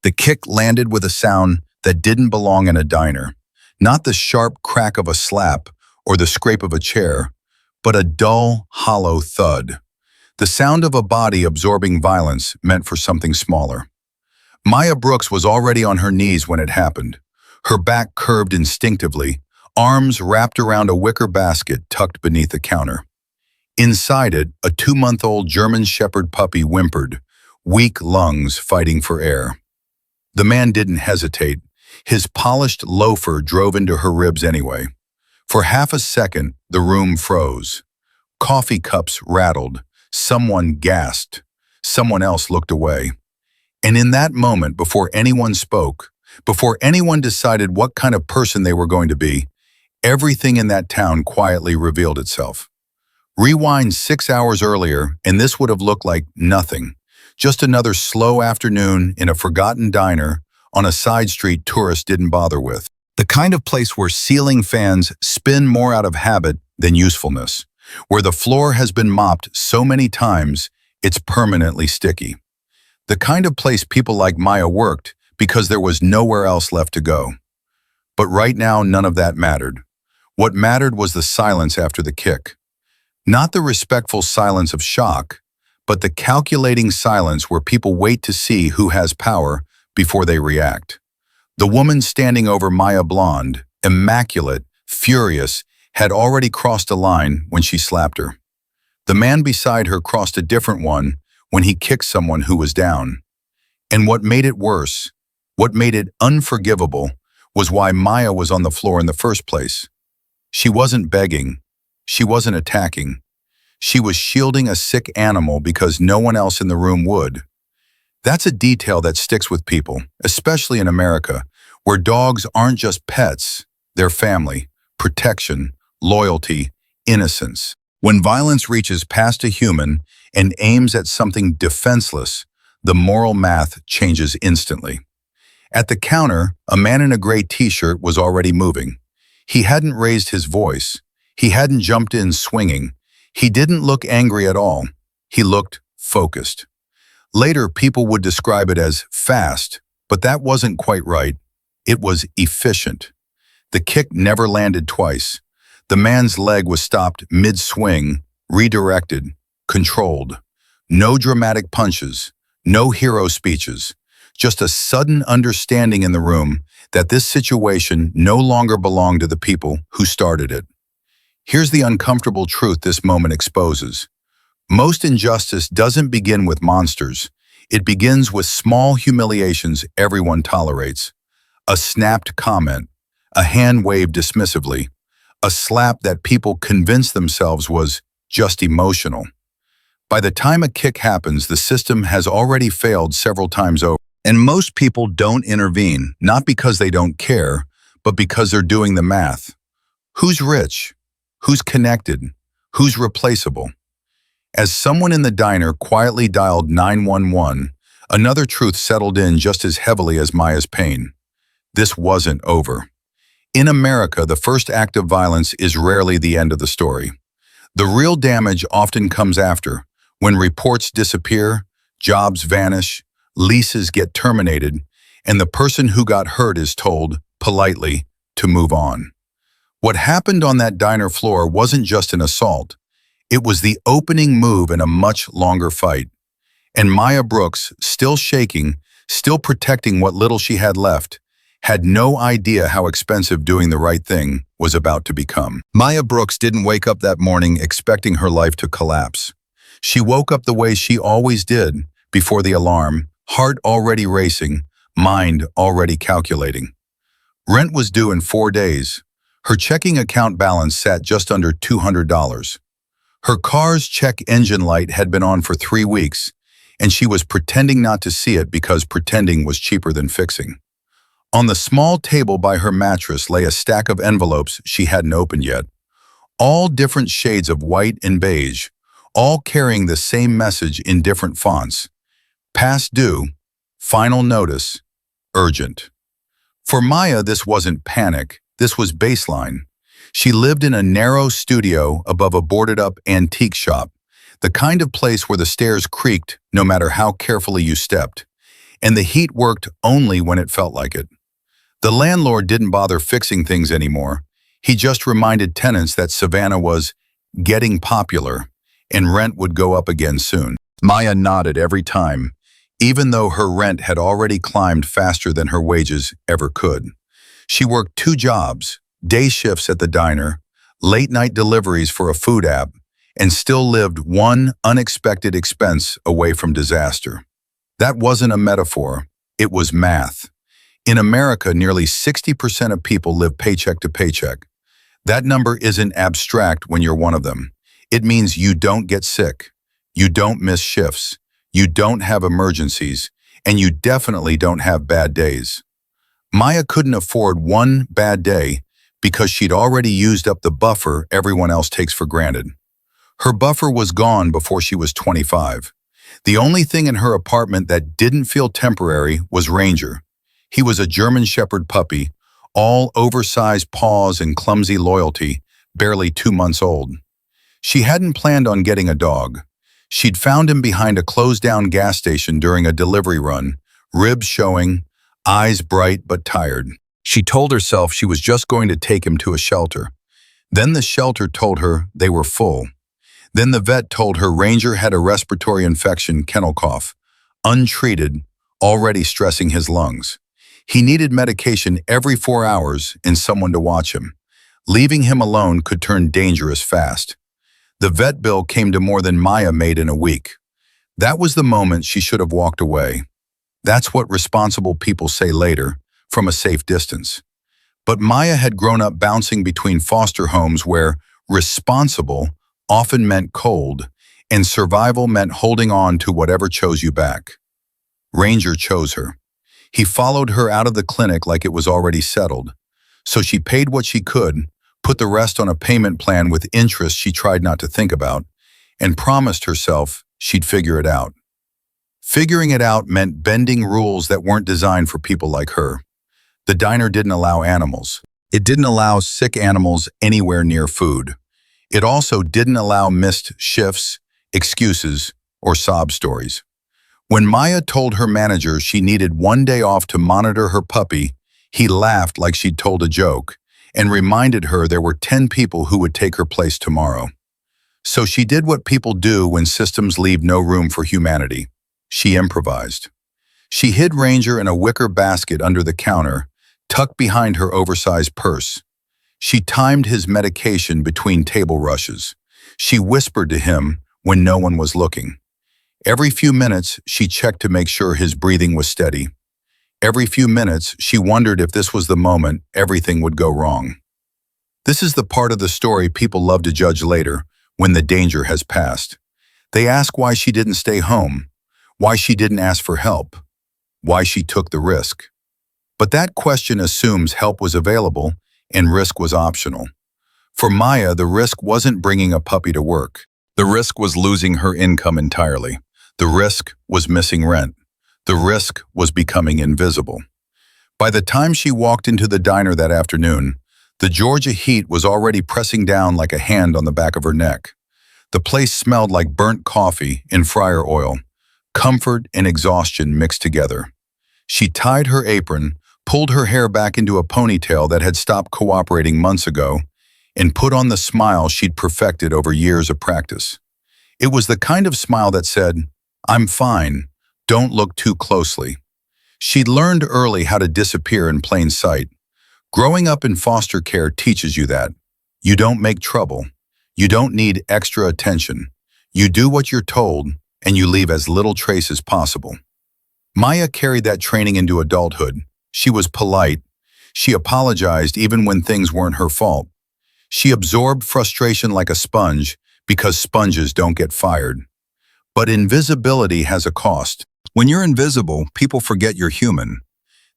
The kick landed with a sound that didn't belong in a diner. Not the sharp crack of a slap or the scrape of a chair, but a dull, hollow thud. The sound of a body absorbing violence meant for something smaller. Maya Brooks was already on her knees when it happened. Her back curved instinctively, arms wrapped around a wicker basket tucked beneath the counter. Inside it, a 2-month-old German Shepherd puppy whimpered, weak lungs fighting for air. The man didn't hesitate. His polished loafer drove into her ribs anyway. For half a second, the room froze. Coffee cups rattled. Someone gasped. Someone else looked away. And in that moment, before anyone spoke, before anyone decided what kind of person they were going to be, everything in that town quietly revealed itself. Rewind 6 hours earlier, and this would have looked like nothing. Just another slow afternoon in a forgotten diner on a side street tourists didn't bother with. The kind of place where ceiling fans spin more out of habit than usefulness, where the floor has been mopped so many times it's permanently sticky. The kind of place people like Maya worked because there was nowhere else left to go. But right now, none of that mattered. What mattered was the silence after the kick. Not the respectful silence of shock, but the calculating silence where people wait to see who has power before they react. The woman standing over Maya Blonde, immaculate, furious, had already crossed a line when she slapped her. The man beside her crossed a different one when he kicked someone who was down. And what made it worse, what made it unforgivable, was why Maya was on the floor in the first place. She wasn't begging. She wasn't attacking. She was shielding a sick animal because no one else in the room would. That's a detail that sticks with people, especially in America, where dogs aren't just pets, they're family, protection, loyalty, innocence. When violence reaches past a human and aims at something defenseless, the moral math changes instantly. At the counter, a man in a gray t-shirt was already moving. He hadn't raised his voice. He hadn't jumped in swinging. He didn't look angry at all. He looked focused. Later, people would describe it as fast, but that wasn't quite right. It was efficient. The kick never landed twice. The man's leg was stopped mid-swing, redirected, controlled. No dramatic punches, no hero speeches, just a sudden understanding in the room that this situation no longer belonged to the people who started it. Here's the uncomfortable truth this moment exposes. Most injustice doesn't begin with monsters. It begins with small humiliations everyone tolerates. A snapped comment, a hand waved dismissively, a slap that people convince themselves was just emotional. By the time a kick happens, the system has already failed several times over. And most people don't intervene, not because they don't care, but because they're doing the math. Who's rich? Who's connected? Who's replaceable? As someone in the diner quietly dialed 911, another truth settled in just as heavily as Maya's pain. This wasn't over. In America, the first act of violence is rarely the end of the story. The real damage often comes after, when reports disappear, jobs vanish, leases get terminated, and the person who got hurt is told, politely, to move on. What happened on that diner floor wasn't just an assault. It was the opening move in a much longer fight. And Maya Brooks, still shaking, still protecting what little she had left, had no idea how expensive doing the right thing was about to become. Maya Brooks didn't wake up that morning expecting her life to collapse. She woke up the way she always did, before the alarm, heart already racing, mind already calculating. Rent was due in 4 days. Her checking account balance sat just under $200. Her car's check engine light had been on for 3 weeks, and she was pretending not to see it because pretending was cheaper than fixing. On the small table by her mattress lay a stack of envelopes she hadn't opened yet, all different shades of white and beige, all carrying the same message in different fonts. Past due, final notice, urgent. For Maya, this wasn't panic, this was baseline. She lived in a narrow studio above a boarded-up antique shop, the kind of place where the stairs creaked no matter how carefully you stepped. and the heat worked only when it felt like it. The landlord didn't bother fixing things anymore. He just reminded tenants that Savannah was getting popular and rent would go up again soon. Maya nodded every time, even though her rent had already climbed faster than her wages ever could. She worked 2 jobs, day shifts at the diner, late-night deliveries for a food app, and still lived one unexpected expense away from disaster. That wasn't a metaphor, it was math. In America, nearly 60% of people live paycheck to paycheck. That number isn't abstract when you're one of them. It means you don't get sick, you don't miss shifts, you don't have emergencies, and you definitely don't have bad days. Maya couldn't afford one bad day because she'd already used up the buffer everyone else takes for granted. Her buffer was gone before she was 25. The only thing in her apartment that didn't feel temporary was Ranger. He was a German Shepherd puppy, all oversized paws and clumsy loyalty, barely 2 months old. She hadn't planned on getting a dog. She'd found him behind a closed-down gas station during a delivery run, ribs showing, eyes bright but tired. She told herself she was just going to take him to a shelter. Then the shelter told her they were full. Then the vet told her Ranger had a respiratory infection, kennel cough, untreated, already stressing his lungs. He needed medication every 4 hours and someone to watch him. Leaving him alone could turn dangerous fast. The vet bill came to more than Maya made in a week. That was the moment she should have walked away. That's what responsible people say later, from a safe distance. But Maya had grown up bouncing between foster homes where responsible often meant cold, and survival meant holding on to whatever chose you back. Ranger chose her. He followed her out of the clinic like it was already settled. So she paid what she could, put the rest on a payment plan with interest she tried not to think about, and promised herself she'd figure it out. Figuring it out meant bending rules that weren't designed for people like her. The diner didn't allow animals. It didn't allow sick animals anywhere near food. It also didn't allow missed shifts, excuses, or sob stories. When Maya told her manager she needed 1 day off to monitor her puppy, he laughed like she'd told a joke and reminded her there were 10 people who would take her place tomorrow. So she did what people do when systems leave no room for humanity. She improvised. She hid Ranger in a wicker basket under the counter, tucked behind her oversized purse. She timed his medication between table rushes. She whispered to him when no one was looking. Every few minutes, she checked to make sure his breathing was steady. Every few minutes, she wondered if this was the moment everything would go wrong. This is the part of the story people love to judge later, when the danger has passed. They ask why she didn't stay home, why she didn't ask for help, why she took the risk. But that question assumes help was available and risk was optional. For Maya, the risk wasn't bringing a puppy to work. The risk was losing her income entirely. The risk was missing rent. The risk was becoming invisible. By the time she walked into the diner that afternoon, the Georgia heat was already pressing down like a hand on the back of her neck. The place smelled like burnt coffee and fryer oil, comfort and exhaustion mixed together. She tied her apron, pulled her hair back into a ponytail that had stopped cooperating months ago, and put on the smile she'd perfected over years of practice. It was the kind of smile that said, "I'm fine, don't look too closely." She'd learned early how to disappear in plain sight. Growing up in foster care teaches you that. You don't make trouble. You don't need extra attention. You do what you're told, and you leave as little trace as possible. Maya carried that training into adulthood. She was polite. She apologized even when things weren't her fault. She absorbed frustration like a sponge because sponges don't get fired. But invisibility has a cost. When you're invisible, people forget you're human.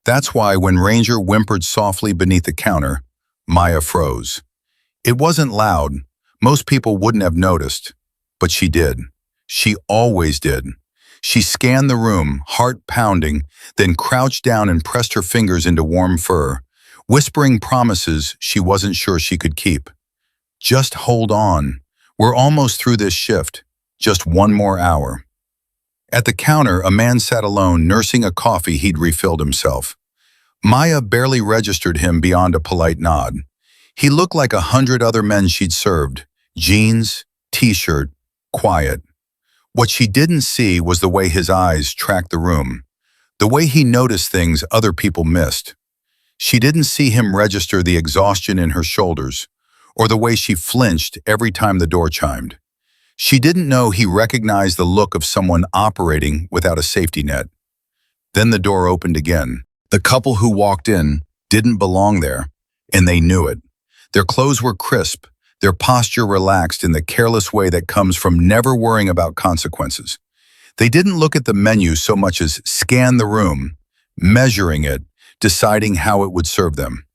That's why when Ranger whimpered softly beneath the counter, Maya froze. It wasn't loud. Most people wouldn't have noticed. But she did. She always did. She scanned the room, heart pounding, then crouched down and pressed her fingers into warm fur, whispering promises she wasn't sure she could keep. Just hold on. We're almost through this shift. Just 1 more hour. At the counter, a man sat alone, nursing a coffee he'd refilled himself. Maya barely registered him beyond a polite nod. He looked like 100 other men she'd served. Jeans, t-shirt, quiet. What she didn't see was the way his eyes tracked the room, the way he noticed things other people missed. She didn't see him register the exhaustion in her shoulders, or the way she flinched every time the door chimed. She didn't know he recognized the look of someone operating without a safety net. Then the door opened again. The couple who walked in didn't belong there, and they knew it. Their clothes were crisp, their posture relaxed in the careless way that comes from never worrying about consequences. They didn't look at the menu so much as scan the room, measuring it, deciding how it would serve them.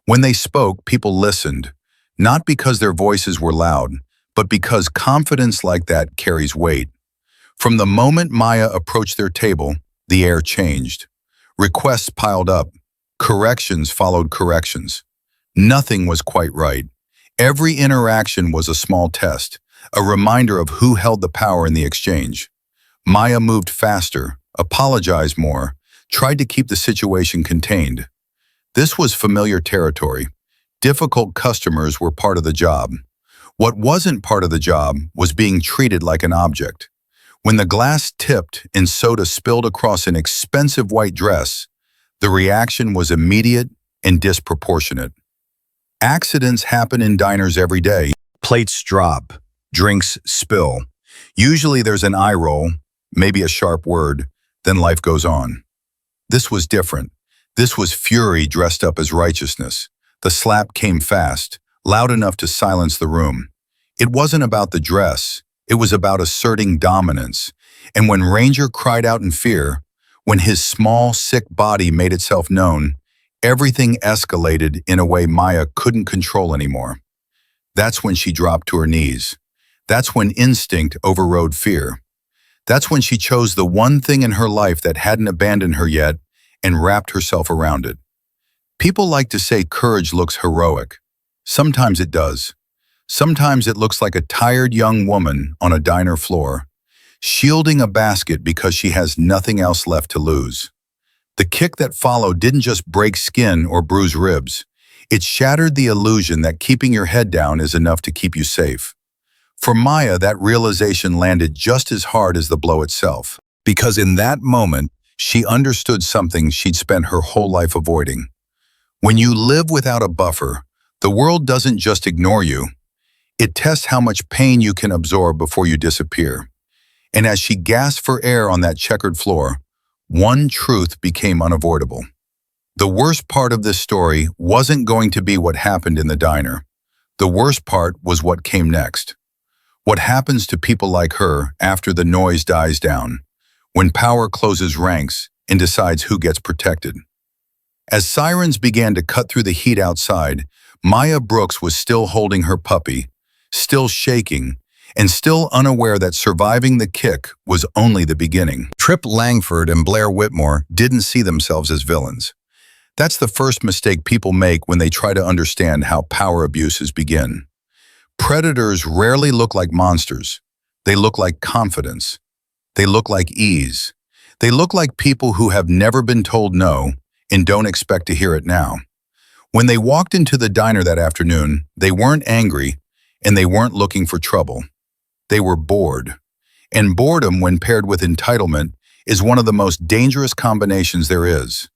When they spoke, people listened, not because their voices were loud, but because confidence like that carries weight. From the moment Maya approached their table, the air changed. Requests piled up. Corrections followed corrections. Nothing was quite right. Every interaction was a small test, a reminder of who held the power in the exchange. Maya moved faster, apologized more, tried to keep the situation contained. This was familiar territory. Difficult customers were part of the job. What wasn't part of the job was being treated like an object. When the glass tipped and soda spilled across an expensive white dress, the reaction was immediate and disproportionate. Accidents happen in diners every day. Plates drop, drinks spill. Usually there's an eye roll, maybe a sharp word, then life goes on. This was different. This was fury dressed up as righteousness. The slap came fast, loud enough to silence the room. It wasn't about the dress. It was about asserting dominance. And when Ranger cried out in fear, when his small, sick body made itself known, everything escalated in a way Maya couldn't control anymore. That's when she dropped to her knees. That's when instinct overrode fear. That's when she chose the one thing in her life that hadn't abandoned her yet and wrapped herself around it. People like to say courage looks heroic. Sometimes it does. Sometimes it looks like a tired young woman on a diner floor, shielding a basket because she has nothing else left to lose. The kick that followed didn't just break skin or bruise ribs. It shattered the illusion that keeping your head down is enough to keep you safe. For Maya, that realization landed just as hard as the blow itself, because in that moment, she understood something she'd spent her whole life avoiding. When you live without a buffer, the world doesn't just ignore you. It tests how much pain you can absorb before you disappear. And as she gasped for air on that checkered floor, one truth became unavoidable. The worst part of this story wasn't going to be what happened in the diner. The worst part was what came next. What happens to people like her after the noise dies down, when power closes ranks and decides who gets protected. As sirens began to cut through the heat outside, Maya Brooks was still holding her puppy, still shaking, and still unaware that surviving the kick was only the beginning. Tripp Langford and Blair Whitmore didn't see themselves as villains. That's the first mistake people make when they try to understand how power abuses begin. Predators rarely look like monsters. They look like confidence. They look like ease. They look like people who have never been told no and don't expect to hear it now. When they walked into the diner that afternoon, they weren't angry and they weren't looking for trouble. They were bored. And boredom, when paired with entitlement, is one of the most dangerous combinations there is.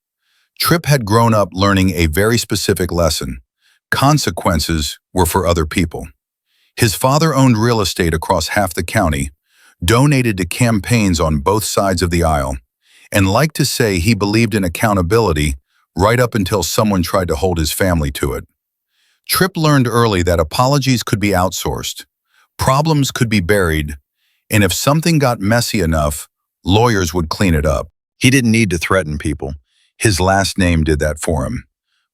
Tripp had grown up learning a very specific lesson. Consequences were for other people. His father owned real estate across half the county, donated to campaigns on both sides of the aisle, and liked to say he believed in accountability right up until someone tried to hold his family to it. Tripp learned early that apologies could be outsourced, problems could be buried, and if something got messy enough, lawyers would clean it up. He didn't need to threaten people. His last name did that for him.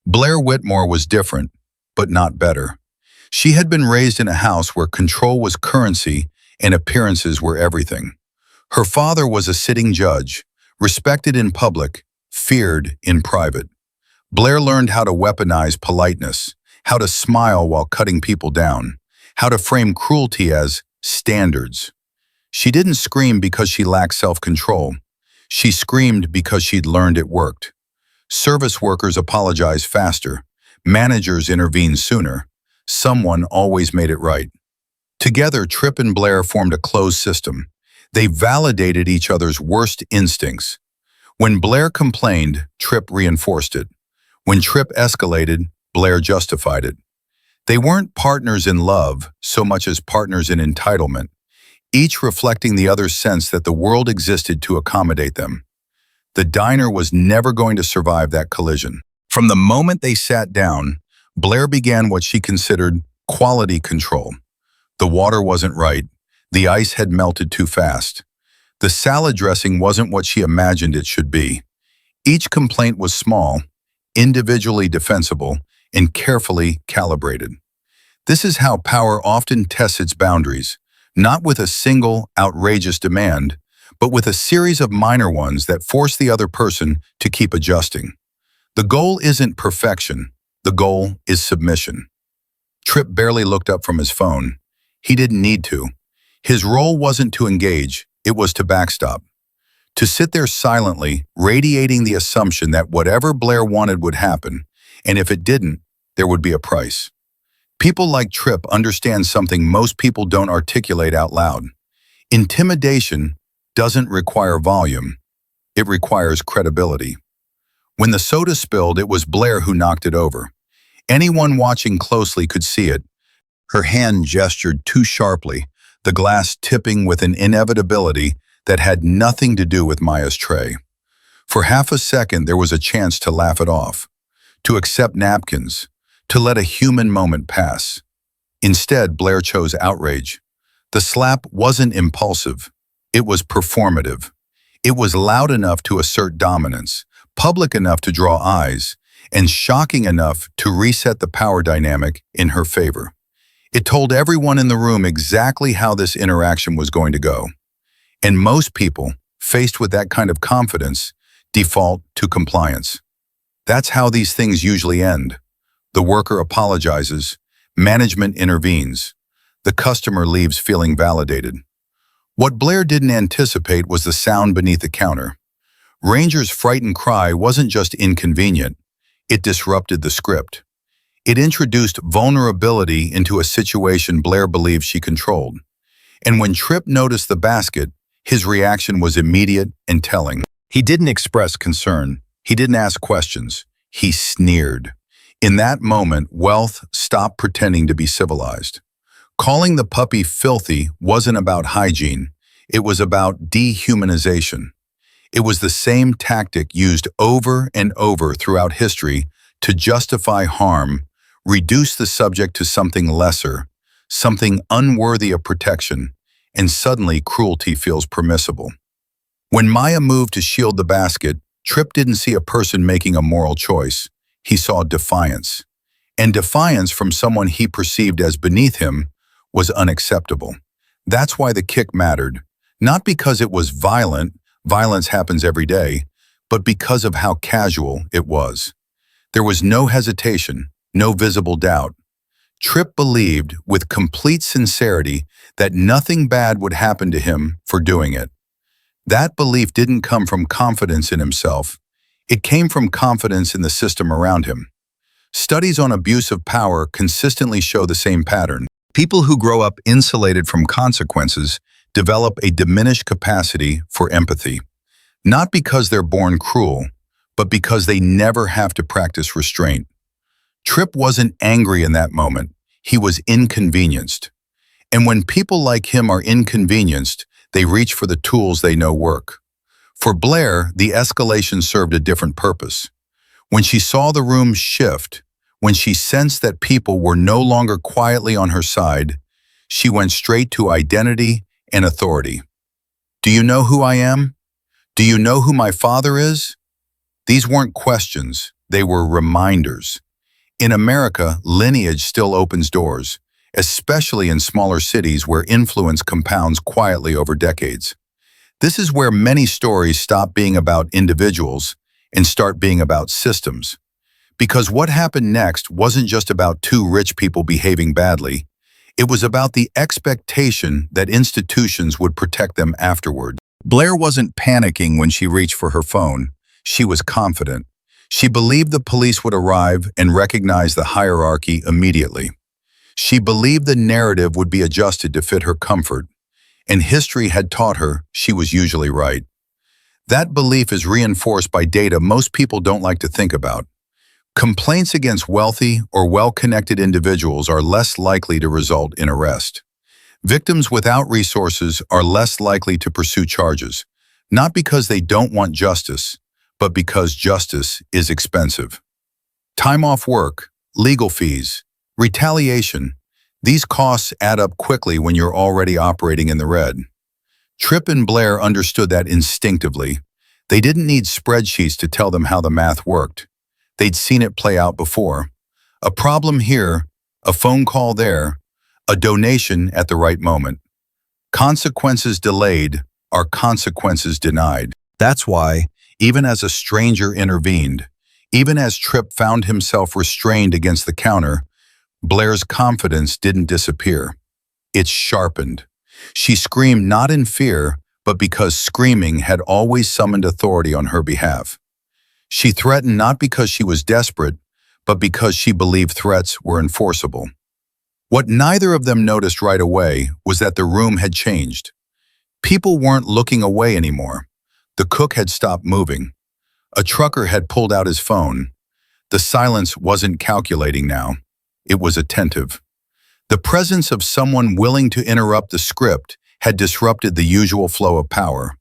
Blair Whitmore was different, but not better. She had been raised in a house where control was currency and appearances were everything. Her father was a sitting judge, respected in public, feared in private. Blair learned how to weaponize politeness, how to smile while cutting people down, how to frame cruelty as standards. She didn't scream because she lacked self-control. She screamed because she'd learned it worked. Service workers apologized faster. Managers intervened sooner. Someone always made it right. Together, Tripp and Blair formed a closed system. They validated each other's worst instincts. When Blair complained, Tripp reinforced it. When Tripp escalated, Blair justified it. They weren't partners in love so much as partners in entitlement, each reflecting the other's sense that the world existed to accommodate them. The diner was never going to survive that collision. From the moment they sat down, Blair began what she considered quality control. The water wasn't right. The ice had melted too fast. The salad dressing wasn't what she imagined it should be. Each complaint was small, individually defensible, and carefully calibrated. This is how power often tests its boundaries, not with a single, outrageous demand, but with a series of minor ones that force the other person to keep adjusting. The goal isn't perfection. The goal is submission. Tripp barely looked up from his phone. He didn't need to. His role wasn't to engage, it was to backstop. To sit there silently, radiating the assumption that whatever Blair wanted would happen, and if it didn't, there would be a price. People like Tripp understand something most people don't articulate out loud. Intimidation doesn't require volume. It requires credibility. When the soda spilled, it was Blair who knocked it over. Anyone watching closely could see it. Her hand gestured too sharply, the glass tipping with an inevitability that had nothing to do with Maya's tray. For half a second, there was a chance to laugh it off, to accept napkins, to let a human moment pass. Instead, Blair chose outrage. The slap wasn't impulsive. It was performative. It was loud enough to assert dominance, public enough to draw eyes, and shocking enough to reset the power dynamic in her favor. It told everyone in the room exactly how this interaction was going to go. And most people, faced with that kind of confidence, default to compliance. That's how these things usually end. The worker apologizes, management intervenes, the customer leaves feeling validated. What Blair didn't anticipate was the sound beneath the counter. Ranger's frightened cry wasn't just inconvenient, it disrupted the script. It introduced vulnerability into a situation Blair believed she controlled. And when Tripp noticed the basket, his reaction was immediate and telling. He didn't express concern. He didn't ask questions. He sneered. In that moment, Wealth stopped pretending to be civilized. Calling the puppy filthy wasn't about hygiene. It was about dehumanization. It was the same tactic used over and over throughout history to justify harm, reduce the subject to something lesser, something unworthy of protection, and suddenly cruelty feels permissible. When Maya moved to shield the basket, Tripp didn't see a person making a moral choice. He saw defiance. And defiance from someone he perceived as beneath him was unacceptable. That's why the kick mattered, not because it was violent, violence happens every day, but because of how casual it was. There was no hesitation, no visible doubt. Tripp believed with complete sincerity that nothing bad would happen to him for doing it. That belief didn't come from confidence in himself. It came from confidence in the system around him. Studies on abuse of power consistently show the same pattern. People who grow up insulated from consequences develop a diminished capacity for empathy, not because they're born cruel, but because they never have to practice restraint. Tripp wasn't angry in that moment. He was inconvenienced. And when people like him are inconvenienced, they reach for the tools they know work. For Blair, the escalation served a different purpose. When she saw the room shift, when she sensed that people were no longer quietly on her side, she went straight to identity and authority. Do you know who I am? Do you know who my father is? These weren't questions, they were reminders. In America, lineage still opens doors, especially in smaller cities where influence compounds quietly over decades. This is where many stories stop being about individuals and start being about systems. Because what happened next wasn't just about two rich people behaving badly. It was about the expectation that institutions would protect them afterward. Blair wasn't panicking when she reached for her phone. She was confident. She believed the police would arrive and recognize the hierarchy immediately. She believed the narrative would be adjusted to fit her comfort, and history had taught her she was usually right. That belief is reinforced by data most people don't like to think about. Complaints against wealthy or well-connected individuals are less likely to result in arrest. Victims without resources are less likely to pursue charges, not because they don't want justice, but because justice is expensive. Time off work, legal fees, retaliation, these costs add up quickly when you're already operating in the red. Tripp and Blair understood that instinctively. They didn't need spreadsheets to tell them how the math worked. They'd seen it play out before. A problem here, a phone call there, a donation at the right moment. Consequences delayed are consequences denied. That's why, even as a stranger intervened, even as Tripp found himself restrained against the counter, Blair's confidence didn't disappear. It sharpened. She screamed not in fear, but because screaming had always summoned authority on her behalf. She threatened not because she was desperate, but because she believed threats were enforceable. What neither of them noticed right away was that the room had changed. People weren't looking away anymore. The cook had stopped moving. A trucker had pulled out his phone. The silence wasn't calculating now. It was attentive. The presence of someone willing to interrupt the script had disrupted the usual flow of power.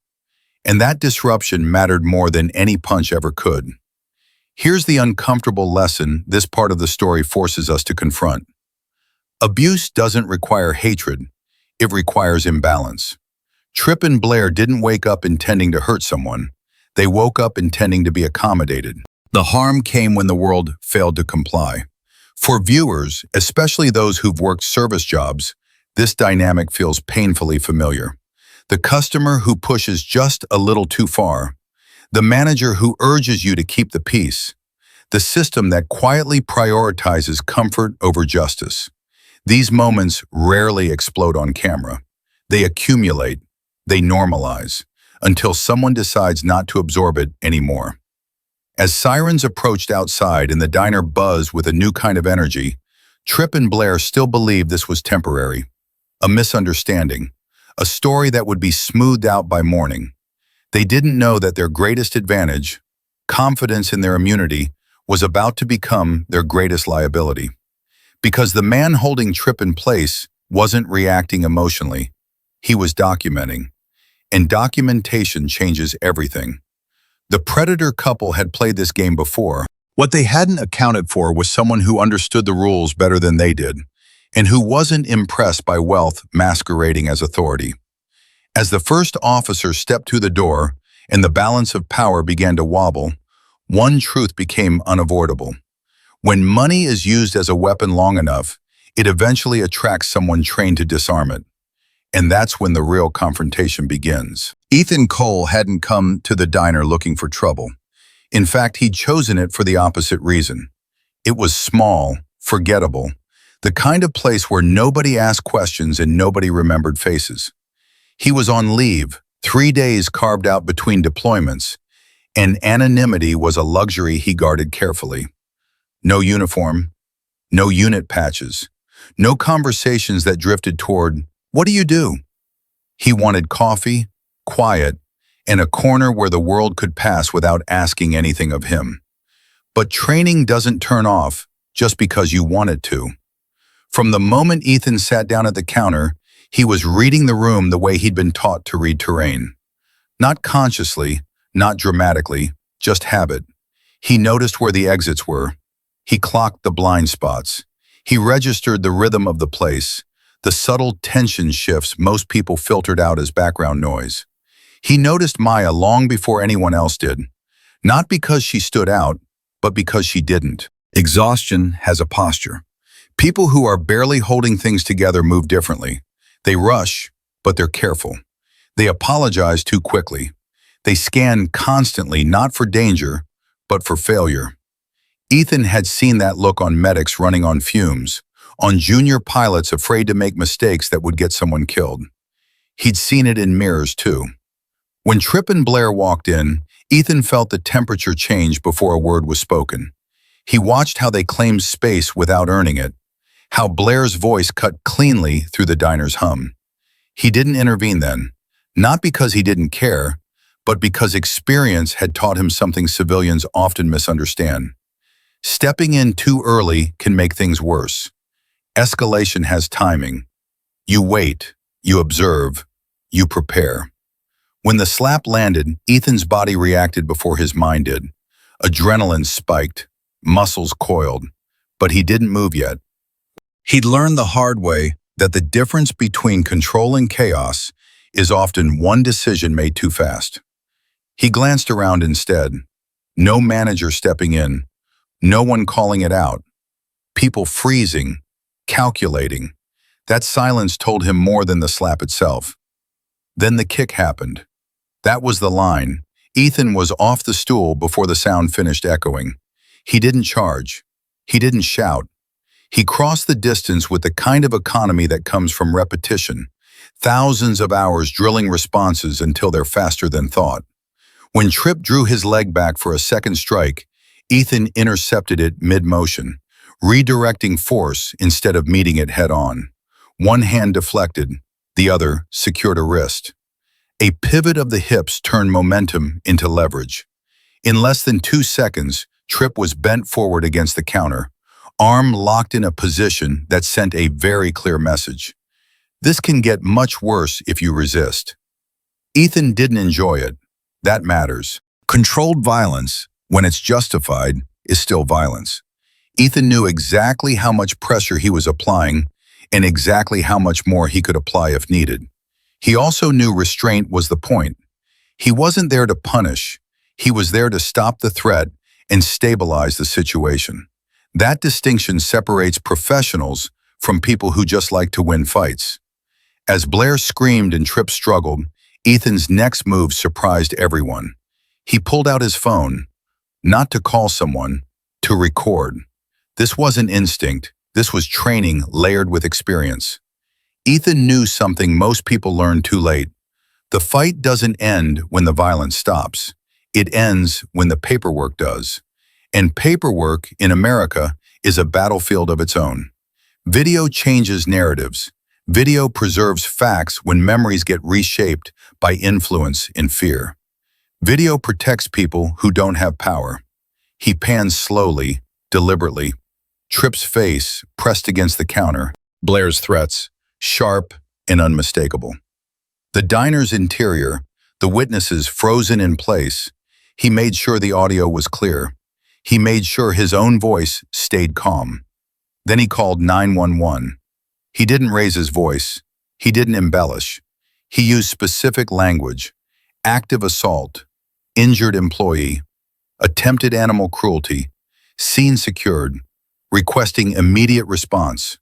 And that disruption mattered more than any punch ever could. Here's the uncomfortable lesson this part of the story forces us to confront. Abuse doesn't require hatred. It requires imbalance. Tripp and Blair didn't wake up intending to hurt someone. They woke up intending to be accommodated. The harm came when the world failed to comply. For viewers, especially those who've worked service jobs, this dynamic feels painfully familiar. The customer who pushes just a little too far. The manager who urges you to keep the peace. The system that quietly prioritizes comfort over justice. These moments rarely explode on camera. They accumulate, they normalize, until someone decides not to absorb it anymore. As sirens approached outside and the diner buzzed with a new kind of energy, Tripp and Blair still believed this was temporary. A misunderstanding. A story that would be smoothed out by morning. They didn't know that their greatest advantage, confidence in their immunity, was about to become their greatest liability. Because the man holding Tripp in place wasn't reacting emotionally. He was documenting. And documentation changes everything. The predator couple had played this game before. What they hadn't accounted for was someone who understood the rules better than they did, and who wasn't impressed by wealth masquerading as authority. As the first officer stepped through the door and the balance of power began to wobble, one truth became unavoidable. When money is used as a weapon long enough, it eventually attracts someone trained to disarm it. And that's when the real confrontation begins. Ethan Cole hadn't come to the diner looking for trouble. In fact, he'd chosen it for the opposite reason. It was small, forgettable, the kind of place where nobody asked questions and nobody remembered faces. He was on leave, 3 days carved out between deployments, and anonymity was a luxury he guarded carefully. No uniform, no unit patches, no conversations that drifted toward, "What do you do?" He wanted coffee, quiet, and a corner where the world could pass without asking anything of him. But training doesn't turn off just because you want it to. From the moment Ethan sat down at the counter, he was reading the room the way he'd been taught to read terrain. Not consciously, not dramatically, just habit. He noticed where the exits were. He clocked the blind spots. He registered the rhythm of the place, the subtle tension shifts most people filtered out as background noise. He noticed Maya long before anyone else did, not because she stood out, but because she didn't. Exhaustion has a posture. People who are barely holding things together move differently. They rush, but they're careful. They apologize too quickly. They scan constantly, not for danger, but for failure. Ethan had seen that look on medics running on fumes, on junior pilots afraid to make mistakes that would get someone killed. He'd seen it in mirrors, too. When Tripp and Blair walked in, Ethan felt the temperature change before a word was spoken. He watched how they claimed space without earning it, how Blair's voice cut cleanly through the diner's hum. He didn't intervene then, not because he didn't care, but because experience had taught him something civilians often misunderstand. Stepping in too early can make things worse. Escalation has timing. You wait, you observe, you prepare. When the slap landed, Ethan's body reacted before his mind did. Adrenaline spiked, muscles coiled, but he didn't move yet. He'd learned the hard way that the difference between control and chaos is often one decision made too fast. He glanced around instead. No manager stepping in, no one calling it out. People freezing, calculating. That silence told him more than the slap itself. Then the kick happened. That was the line. Ethan was off the stool before the sound finished echoing. He didn't charge. He didn't shout. He crossed the distance with the kind of economy that comes from repetition. Thousands of hours drilling responses until they're faster than thought. When Tripp drew his leg back for a second strike, Ethan intercepted it mid-motion, redirecting force instead of meeting it head-on. One hand deflected, the other secured a wrist. A pivot of the hips turned momentum into leverage. In less than 2 seconds, Tripp was bent forward against the counter, arm locked in a position that sent a very clear message. This can get much worse if you resist. Ethan didn't enjoy it. That matters. Controlled violence, when it's justified, is still violence. Ethan knew exactly how much pressure he was applying and exactly how much more he could apply if needed. He also knew restraint was the point. He wasn't there to punish. He was there to stop the threat and stabilize the situation. That distinction separates professionals from people who just like to win fights. As Blair screamed and Tripp struggled, Ethan's next move surprised everyone. He pulled out his phone, not to call someone, to record. This wasn't instinct. This was training layered with experience. Ethan knew something most people learn too late. The fight doesn't end when the violence stops. It ends when the paperwork does. And paperwork in America is a battlefield of its own. Video changes narratives. Video preserves facts when memories get reshaped by influence and fear. Video protects people who don't have power. He pans slowly, deliberately. Tripp's face pressed against the counter. Blair's threats, sharp and unmistakable. The diner's interior, the witnesses frozen in place. He made sure the audio was clear. He made sure his own voice stayed calm. Then he called 911. He didn't raise his voice. He didn't embellish. He used specific language: active assault, injured employee, attempted animal cruelty, scene secured, requesting immediate response.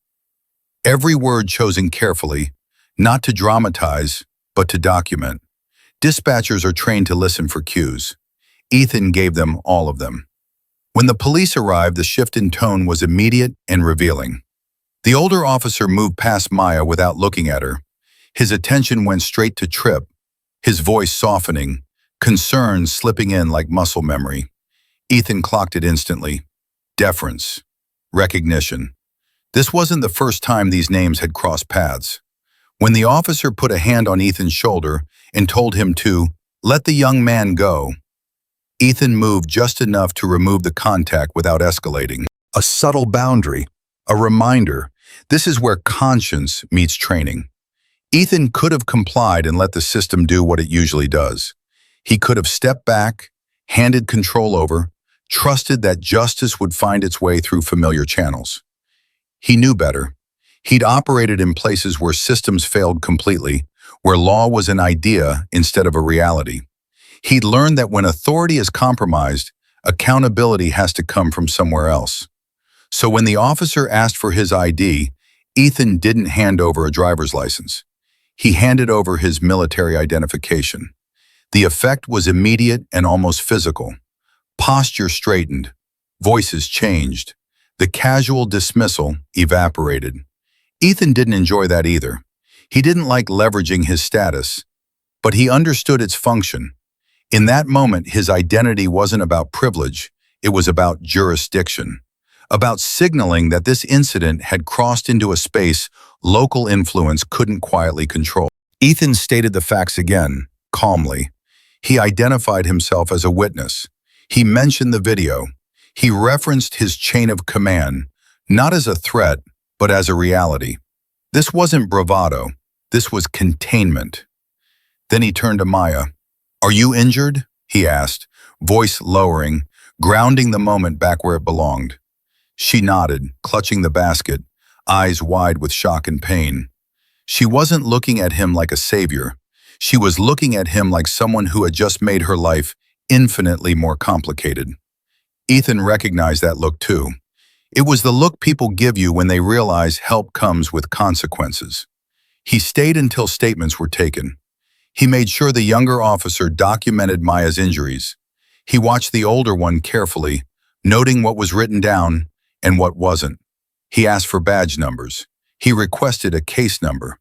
Every word chosen carefully, not to dramatize, but to document. Dispatchers are trained to listen for cues. Ethan gave them all of them. When the police arrived, the shift in tone was immediate and revealing. The older officer moved past Maya without looking at her. His attention went straight to Tripp, his voice softening, concern slipping in like muscle memory. Ethan clocked it instantly. Deference. Recognition. This wasn't the first time these names had crossed paths. When the officer put a hand on Ethan's shoulder and told him to let the young man go, Ethan moved just enough to remove the contact without escalating. A subtle boundary, a reminder. This is where conscience meets training. Ethan could have complied and let the system do what it usually does. He could have stepped back, handed control over, trusted that justice would find its way through familiar channels. He knew better. He'd operated in places where systems failed completely, where law was an idea instead of a reality. He'd learned that when authority is compromised, accountability has to come from somewhere else. So when the officer asked for his ID, Ethan didn't hand over a driver's license. He handed over his military identification. The effect was immediate and almost physical. Posture straightened. Voices changed. The casual dismissal evaporated. Ethan didn't enjoy that either. He didn't like leveraging his status, but he understood its function. In that moment, his identity wasn't about privilege, it was about jurisdiction, about signaling that this incident had crossed into a space local influence couldn't quietly control. Ethan stated the facts again, calmly. He identified himself as a witness. He mentioned the video. He referenced his chain of command, not as a threat, but as a reality. This wasn't bravado. This was containment. Then he turned to Maya. "Are you injured?" he asked, voice lowering, grounding the moment back where it belonged. She nodded, clutching the basket, eyes wide with shock and pain. She wasn't looking at him like a savior. She was looking at him like someone who had just made her life infinitely more complicated. Ethan recognized that look too. It was the look people give you when they realize help comes with consequences. He stayed until statements were taken. He made sure the younger officer documented Maya's injuries. He watched the older one carefully, noting what was written down and what wasn't. He asked for badge numbers. He requested a case number.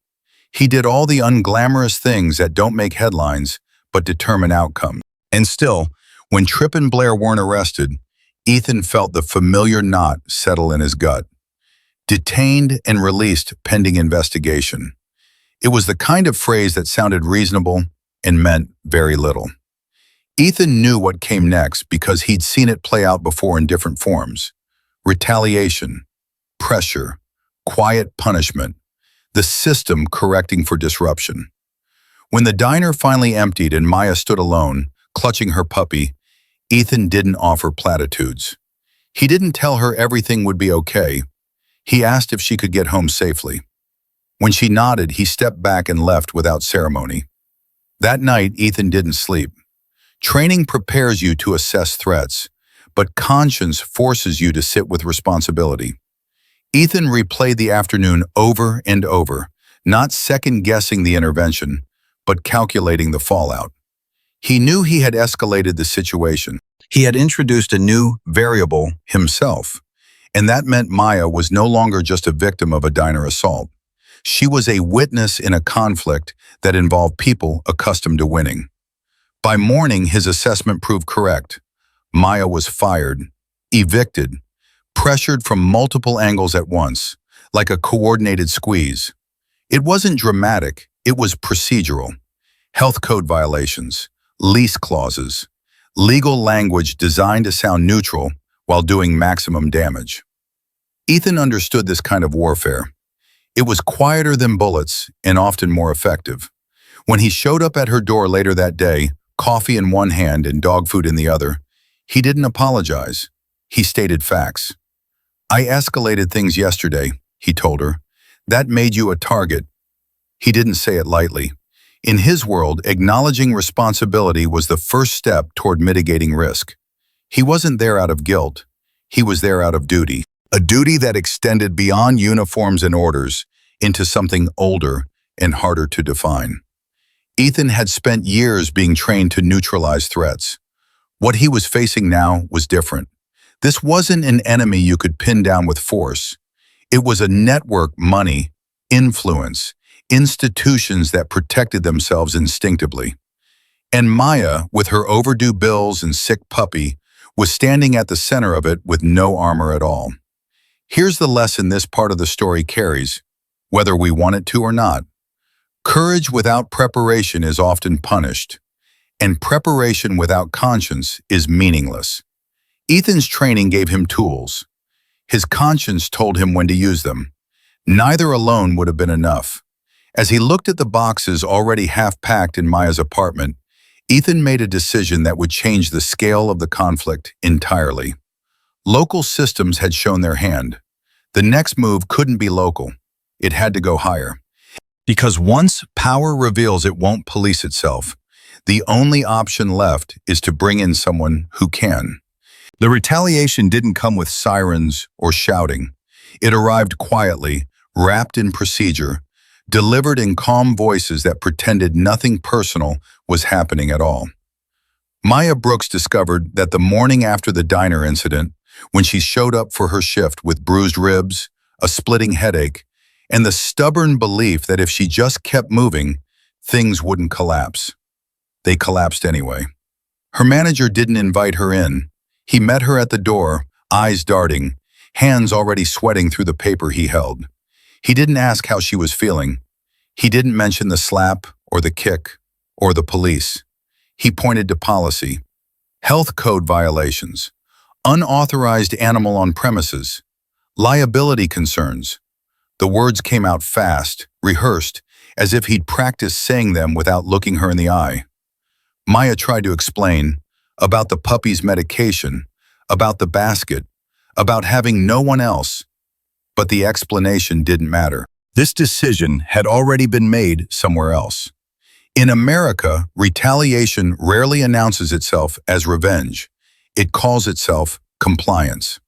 He did all the unglamorous things that don't make headlines, but determine outcomes. And still, when Tripp and Blair weren't arrested, Ethan felt the familiar knot settle in his gut. Detained and released pending investigation. It was the kind of phrase that sounded reasonable and meant very little. Ethan knew what came next because he'd seen it play out before in different forms. Retaliation, pressure, quiet punishment, the system correcting for disruption. When the diner finally emptied and Maya stood alone, clutching her puppy, Ethan didn't offer platitudes. He didn't tell her everything would be okay. He asked if she could get home safely. When she nodded, he stepped back and left without ceremony. That night, Ethan didn't sleep. Training prepares you to assess threats, but conscience forces you to sit with responsibility. Ethan replayed the afternoon over and over, not second-guessing the intervention, but calculating the fallout. He knew he had escalated the situation. He had introduced a new variable himself, and that meant Maya was no longer just a victim of a diner assault. She was a witness in a conflict that involved people accustomed to winning. By morning, his assessment proved correct. Maya was fired, evicted, pressured from multiple angles at once, like a coordinated squeeze. It wasn't dramatic, it was procedural. Health code violations, lease clauses, legal language designed to sound neutral while doing maximum damage. Ethan understood this kind of warfare. It was quieter than bullets and often more effective. When he showed up at her door later that day, coffee in one hand and dog food in the other, he didn't apologize. He stated facts. "I escalated things yesterday," he told her. "That made you a target." He didn't say it lightly. In his world, acknowledging responsibility was the first step toward mitigating risk. He wasn't there out of guilt. He was there out of duty. A duty that extended beyond uniforms and orders into something older and harder to define. Ethan had spent years being trained to neutralize threats. What he was facing now was different. This wasn't an enemy you could pin down with force. It was a network, money, influence, institutions that protected themselves instinctively. And Maya, with her overdue bills and sick puppy, was standing at the center of it with no armor at all. Here's the lesson this part of the story carries, whether we want it to or not. Courage without preparation is often punished, and preparation without conscience is meaningless. Ethan's training gave him tools. His conscience told him when to use them. Neither alone would have been enough. As he looked at the boxes already half-packed in Maya's apartment, Ethan made a decision that would change the scale of the conflict entirely. Local systems had shown their hand. The next move couldn't be local. It had to go higher. Because once power reveals it won't police itself, the only option left is to bring in someone who can. The retaliation didn't come with sirens or shouting. It arrived quietly, wrapped in procedure, delivered in calm voices that pretended nothing personal was happening at all. Maya Brooks discovered that the morning after the diner incident, when she showed up for her shift with bruised ribs, a splitting headache, and the stubborn belief that if she just kept moving, things wouldn't collapse. They collapsed anyway. Her manager didn't invite her in. He met her at the door, eyes darting, hands already sweating through the paper he held. He didn't ask how she was feeling. He didn't mention the slap or the kick or the police. He pointed to policy, health code violations, unauthorized animal on premises, liability concerns. The words came out fast, rehearsed, as if he'd practiced saying them without looking her in the eye. Maya tried to explain about the puppy's medication, about the basket, about having no one else, but the explanation didn't matter. This decision had already been made somewhere else. In America, retaliation rarely announces itself as revenge. It calls itself compliance.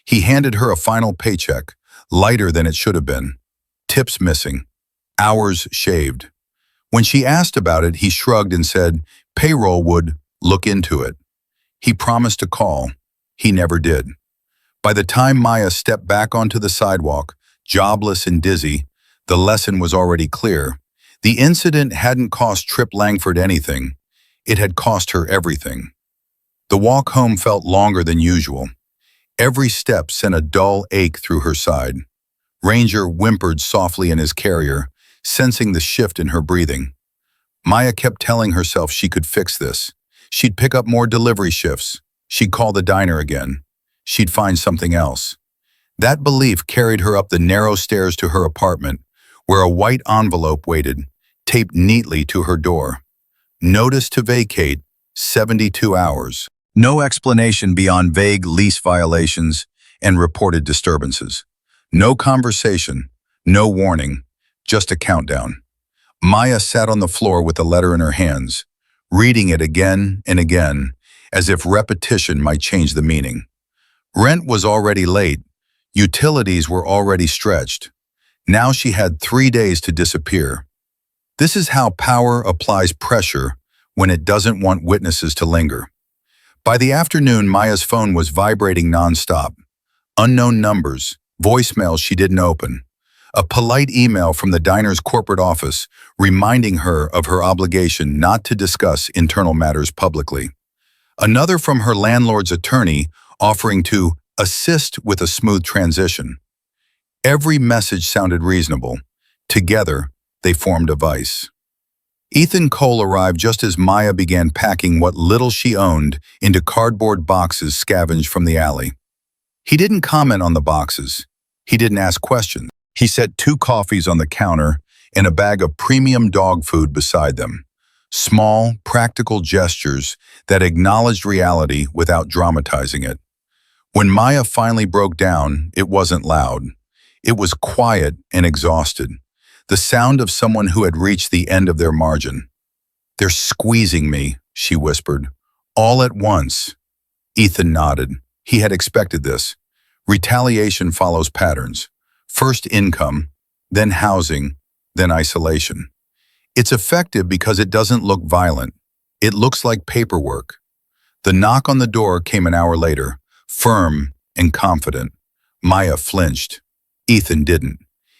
He handed her a final paycheck, lighter than it should have been. Tips missing. Hours shaved. When she asked about it, he shrugged and said payroll would look into it. He promised to call. He never did. By the time Maya stepped back onto the sidewalk, jobless and dizzy, the lesson was already clear. The incident hadn't cost Trip Langford anything. It had cost her everything. The walk home felt longer than usual. Every step sent a dull ache through her side. Ranger whimpered softly in his carrier, sensing the shift in her breathing. Maya kept telling herself she could fix this. She'd pick up more delivery shifts. She'd call the diner again. She'd find something else. That belief carried her up the narrow stairs to her apartment, where a white envelope waited, taped neatly to her door. Notice to vacate, 72 hours. No explanation beyond vague lease violations and reported disturbances. No conversation, no warning, just a countdown. Maya sat on the floor with the letter in her hands, reading it again and again, as if repetition might change the meaning. Rent was already late. Utilities were already stretched. Now she had 3 days to disappear. This is how power applies pressure when it doesn't want witnesses to linger. By the afternoon, Maya's phone was vibrating nonstop. Unknown numbers, voicemails she didn't open. A polite email from the diner's corporate office reminding her of her obligation not to discuss internal matters publicly. Another from her landlord's attorney offering to assist with a smooth transition. Every message sounded reasonable. Together, they formed a vice. Ethan Cole arrived just as Maya began packing what little she owned into cardboard boxes scavenged from the alley. He didn't comment on the boxes. He didn't ask questions. He set 2 coffees on the counter and a bag of premium dog food beside them. Small, practical gestures that acknowledged reality without dramatizing it. When Maya finally broke down, it wasn't loud. It was quiet and exhausted. The sound of someone who had reached the end of their margin. "They're squeezing me," she whispered. "All at once." Ethan nodded. He had expected this. Retaliation follows patterns. First income, then housing, then isolation. It's effective because it doesn't look violent. It looks like paperwork. The knock on the door came an hour later, firm and confident. Maya flinched. Ethan didn't.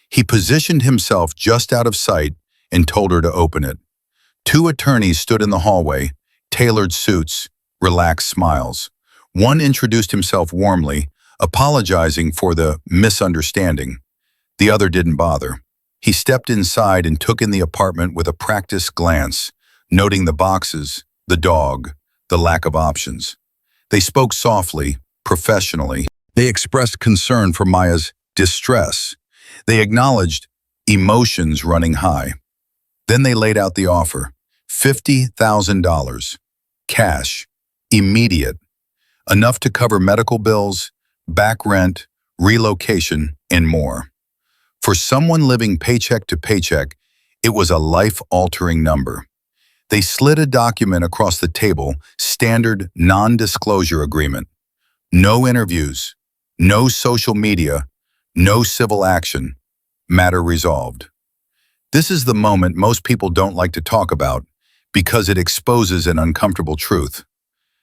He positioned himself just out of sight and told her to open it. 2 attorneys stood in the hallway, tailored suits, relaxed smiles. One introduced himself warmly, apologizing for the misunderstanding. The other didn't bother. He stepped inside and took in the apartment with a practiced glance, noting the boxes, the dog, the lack of options. They spoke softly, professionally. They expressed concern for Maya's distress. They acknowledged emotions running high. Then they laid out the offer, $50,000, cash, immediate, enough to cover medical bills, back rent, relocation, and more. For someone living paycheck to paycheck, it was a life-altering number. They slid a document across the table, standard non-disclosure agreement. No interviews, no social media, no civil action. Matter resolved. This is the moment most people don't like to talk about because it exposes an uncomfortable truth.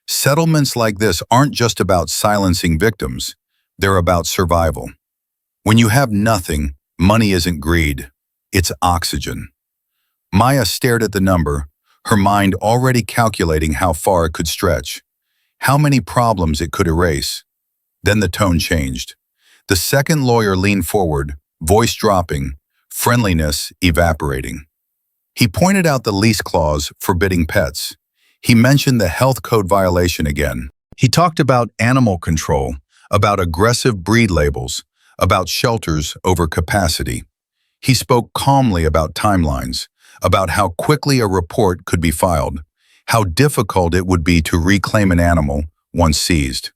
Settlements like this aren't just about silencing victims, they're about survival. When you have nothing, money isn't greed, it's oxygen. Maya stared at the number, her mind already calculating how far it could stretch, how many problems it could erase. Then the tone changed. The second lawyer leaned forward, voice dropping, friendliness evaporating. He pointed out the lease clause forbidding pets. He mentioned the health code violation again. He talked about animal control, about aggressive breed labels, about shelters over capacity. He spoke calmly about timelines, about how quickly a report could be filed, how difficult it would be to reclaim an animal once seized.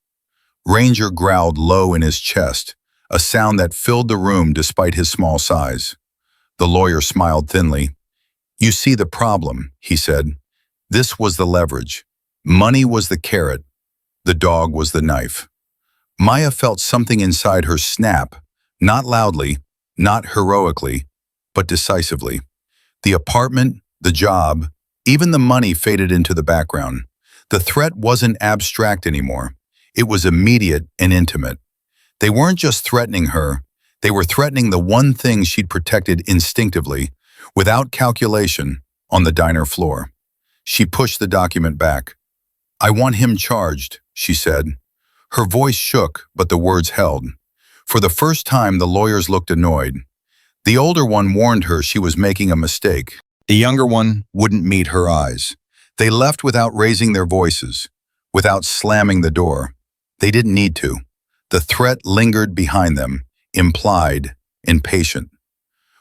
Ranger growled low in his chest, a sound that filled the room despite his small size. The lawyer smiled thinly. "You see the problem," he said. This was the leverage. Money was the carrot. The dog was the knife. Maya felt something inside her snap, not loudly, not heroically, but decisively. The apartment, the job, even the money faded into the background. The threat wasn't abstract anymore. It was immediate and intimate. They weren't just threatening her, they were threatening the one thing she'd protected instinctively, without calculation, on the diner floor. She pushed the document back. "I want him charged," she said. Her voice shook, but the words held. For the first time, the lawyers looked annoyed. The older one warned her she was making a mistake. The younger one wouldn't meet her eyes. They left without raising their voices, without slamming the door. They didn't need to. The threat lingered behind them, implied, impatient.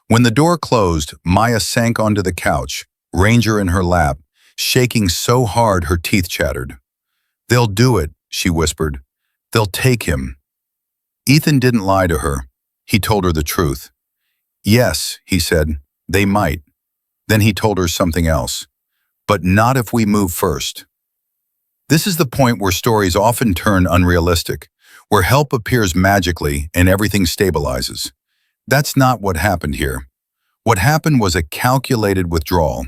When the door closed, Maya sank onto the couch, Ranger in her lap, shaking so hard her teeth chattered. "They'll do it," she whispered. "They'll take him." Ethan didn't lie to her. He told her the truth. "Yes," he said, "they might." Then he told her something else. "But not if we move first." This is the point where stories often turn unrealistic, where help appears magically and everything stabilizes. That's not what happened here. What happened was a calculated withdrawal.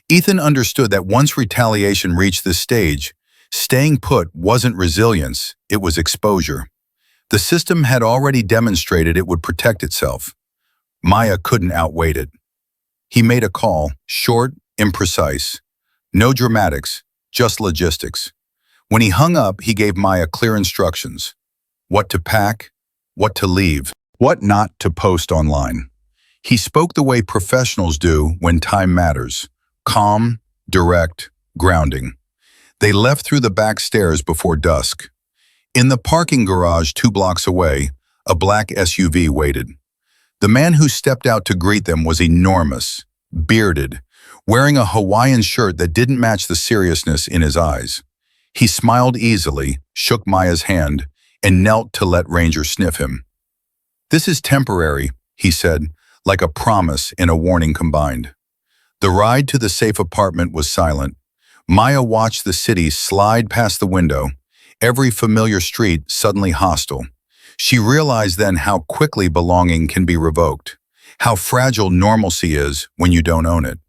Ethan understood that once retaliation reached this stage, staying put wasn't resilience, it was exposure. The system had already demonstrated it would protect itself. Maya couldn't outwait it. He made a call, short, imprecise. No dramatics, just logistics. When he hung up, he gave Maya clear instructions. What to pack, what to leave, what not to post online. He spoke the way professionals do when time matters. Calm, direct, grounding. They left through the back stairs before dusk. In the parking garage 2 blocks away, a black SUV waited. The man who stepped out to greet them was enormous, bearded, wearing a Hawaiian shirt that didn't match the seriousness in his eyes. He smiled easily, shook Maya's hand, and knelt to let Ranger sniff him. "This is temporary," he said, like a promise and a warning combined. The ride to the safe apartment was silent. Maya watched the city slide past the window, every familiar street suddenly hostile. She realized then how quickly belonging can be revoked, how fragile normalcy is when you don't own it.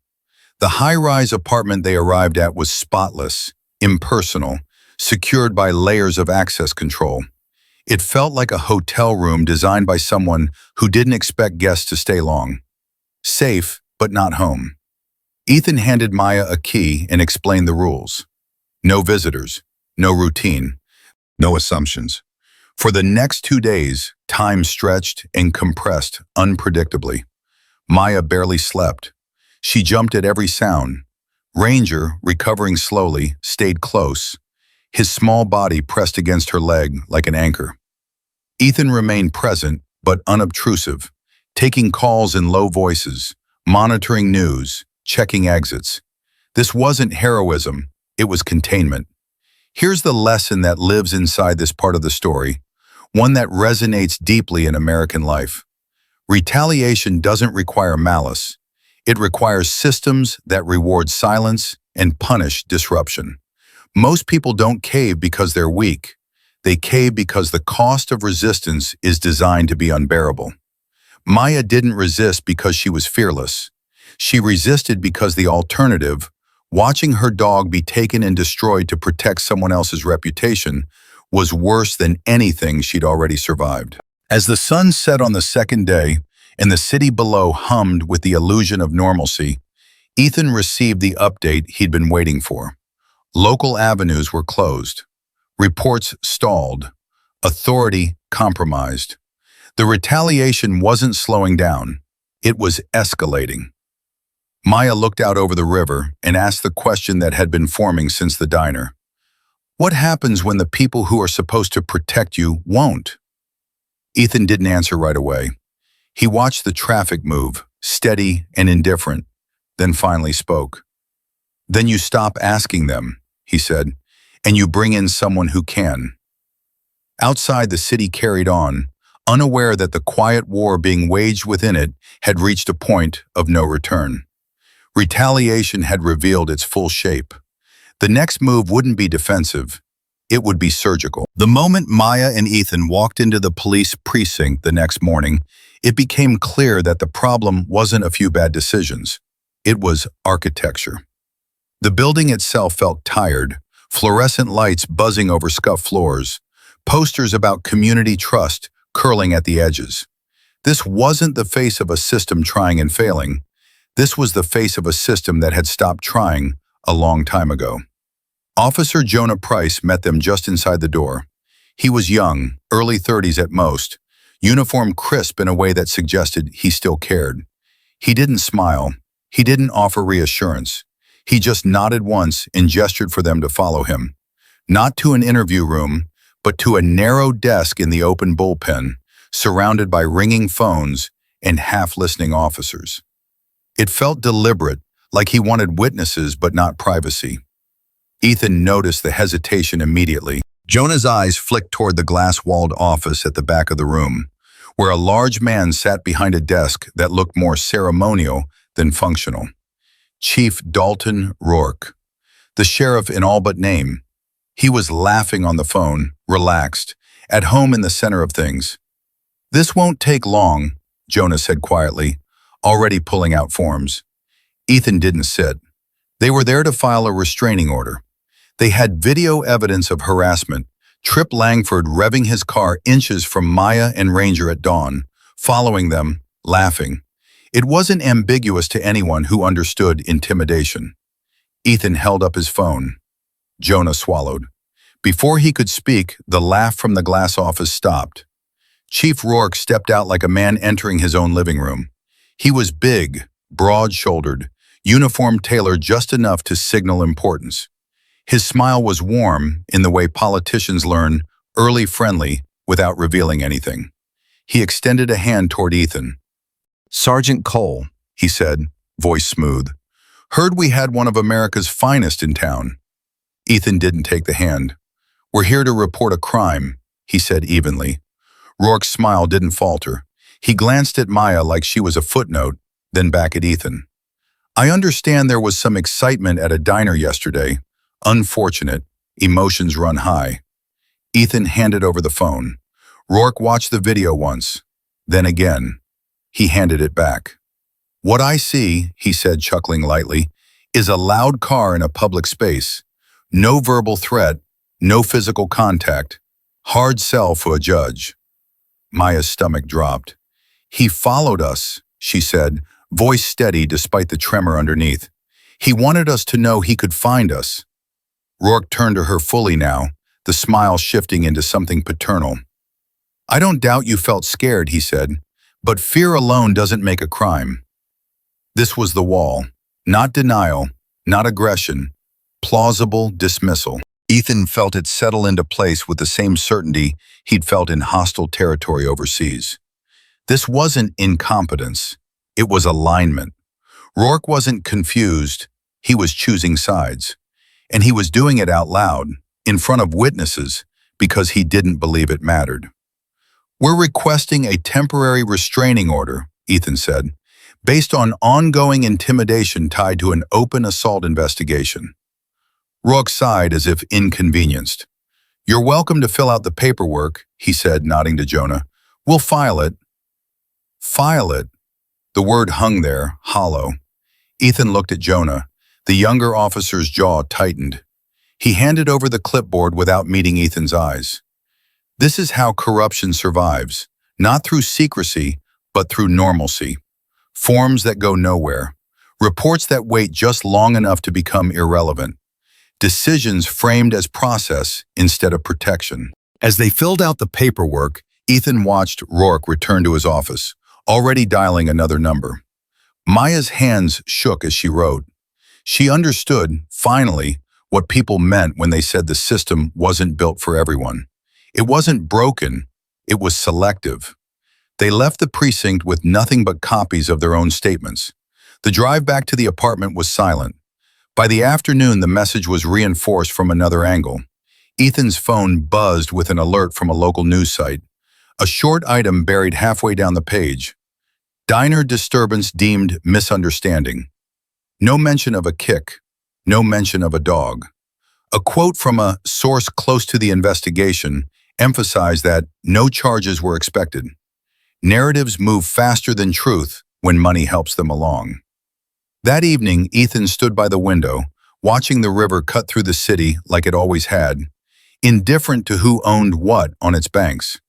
The high-rise apartment they arrived at was spotless, impersonal, secured by layers of access control. It felt like a hotel room designed by someone who didn't expect guests to stay long. Safe, but not home. Ethan handed Maya a key and explained the rules. No visitors, no routine, no assumptions. For the next 2 days, time stretched and compressed unpredictably. Maya barely slept. She jumped at every sound. Ranger, recovering slowly, stayed close, his small body pressed against her leg like an anchor. Ethan remained present but unobtrusive, taking calls in low voices, monitoring news, checking exits. This wasn't heroism, it was containment. Here's the lesson that lives inside this part of the story, one that resonates deeply in American life. Retaliation doesn't require malice. It requires systems that reward silence and punish disruption. Most people don't cave because they're weak. They cave because the cost of resistance is designed to be unbearable. Maya didn't resist because she was fearless. She resisted because the alternative, Watching her dog be taken and destroyed to protect someone else's reputation was worse than anything she'd already survived. As the sun set on the second day and the city below hummed with the illusion of normalcy, Ethan received the update he'd been waiting for. Local avenues were closed. Reports stalled. Authority compromised. The retaliation wasn't slowing down. It was escalating. Maya looked out over the river and asked the question that had been forming since the diner. What happens when the people who are supposed to protect you won't? Ethan didn't answer right away. He watched the traffic move, steady and indifferent, then finally spoke. Then you stop asking them, he said, and you bring in someone who can. Outside, the city carried on, unaware that the quiet war being waged within it had reached a point of no return. Retaliation had revealed its full shape. The next move wouldn't be defensive. It would be surgical. The moment Maya and Ethan walked into the police precinct the next morning, it became clear that the problem wasn't a few bad decisions. It was architecture. The building itself felt tired, fluorescent lights buzzing over scuffed floors, posters about community trust curling at the edges. This wasn't the face of a system trying and failing. This was the face of a system that had stopped trying a long time ago. Officer Jonah Price met them just inside the door. He was young, early 30s at most, uniform crisp in a way that suggested he still cared. He didn't smile. He didn't offer reassurance. He just nodded once and gestured for them to follow him. Not to an interview room, but to a narrow desk in the open bullpen, surrounded by ringing phones and half-listening officers. It felt deliberate, like he wanted witnesses but not privacy. Ethan noticed the hesitation immediately. Jonah's eyes flicked toward the glass-walled office at the back of the room, where a large man sat behind a desk that looked more ceremonial than functional. Chief Dalton Rourke, the sheriff in all but name. He was laughing on the phone, relaxed, at home in the center of things. "This won't take long," Jonah said quietly, already pulling out forms. Ethan didn't sit. They were there to file a restraining order. They had video evidence of harassment, Trip Langford revving his car inches from Maya and Ranger at dawn, following them, laughing. It wasn't ambiguous to anyone who understood intimidation. Ethan held up his phone. Jonah swallowed. Before he could speak, the laugh from the glass office stopped. Chief Rourke stepped out like a man entering his own living room. He was big, broad-shouldered, uniform tailored just enough to signal importance. His smile was warm in the way politicians learn, early friendly, without revealing anything. He extended a hand toward Ethan. "Sergeant Cole," he said, voice smooth. "Heard we had one of America's finest in town." Ethan didn't take the hand. "We're here to report a crime," he said evenly. Rourke's smile didn't falter. He glanced at Maya like she was a footnote, then back at Ethan. "I understand there was some excitement at a diner yesterday. Unfortunate. Emotions run high." Ethan handed over the phone. Rourke watched the video once, then again. He handed it back. "What I see," he said, chuckling lightly, "is a loud car in a public space. No verbal threat, no physical contact. Hard sell for a judge." Maya's stomach dropped. "He followed us," she said, voice steady despite the tremor underneath. "He wanted us to know he could find us." Rourke turned to her fully now, the smile shifting into something paternal. "I don't doubt you felt scared," he said, "but fear alone doesn't make a crime." This was the wall. Not denial, not aggression, plausible dismissal. Ethan felt it settle into place with the same certainty he'd felt in hostile territory overseas. This wasn't incompetence. It was alignment. Rourke wasn't confused. He was choosing sides. And he was doing it out loud, in front of witnesses, because he didn't believe it mattered. "We're requesting a temporary restraining order," Ethan said, "based on ongoing intimidation tied to an open assault investigation." Rourke sighed as if inconvenienced. "You're welcome to fill out the paperwork," he said, nodding to Jonah. "We'll file it." File it. The word hung there, hollow. Ethan looked at Jonah. The younger officer's jaw tightened. He handed over the clipboard without meeting Ethan's eyes. This is how corruption survives, not through secrecy, but through normalcy. Forms that go nowhere. Reports that wait just long enough to become irrelevant. Decisions framed as process instead of protection. As they filled out the paperwork, Ethan watched Rourke return to his office, already dialing another number. Maya's hands shook as she wrote. She understood, finally, what people meant when they said the system wasn't built for everyone. It wasn't broken, it was selective. They left the precinct with nothing but copies of their own statements. The drive back to the apartment was silent. By the afternoon, the message was reinforced from another angle. Ethan's phone buzzed with an alert from a local news site. A short item buried halfway down the page. Diner disturbance deemed misunderstanding. No mention of a kick. No mention of a dog. A quote from a source close to the investigation emphasized that no charges were expected. Narratives move faster than truth when money helps them along. That evening, Ethan stood by the window, watching the river cut through the city like it always had, indifferent to who owned what on its banks.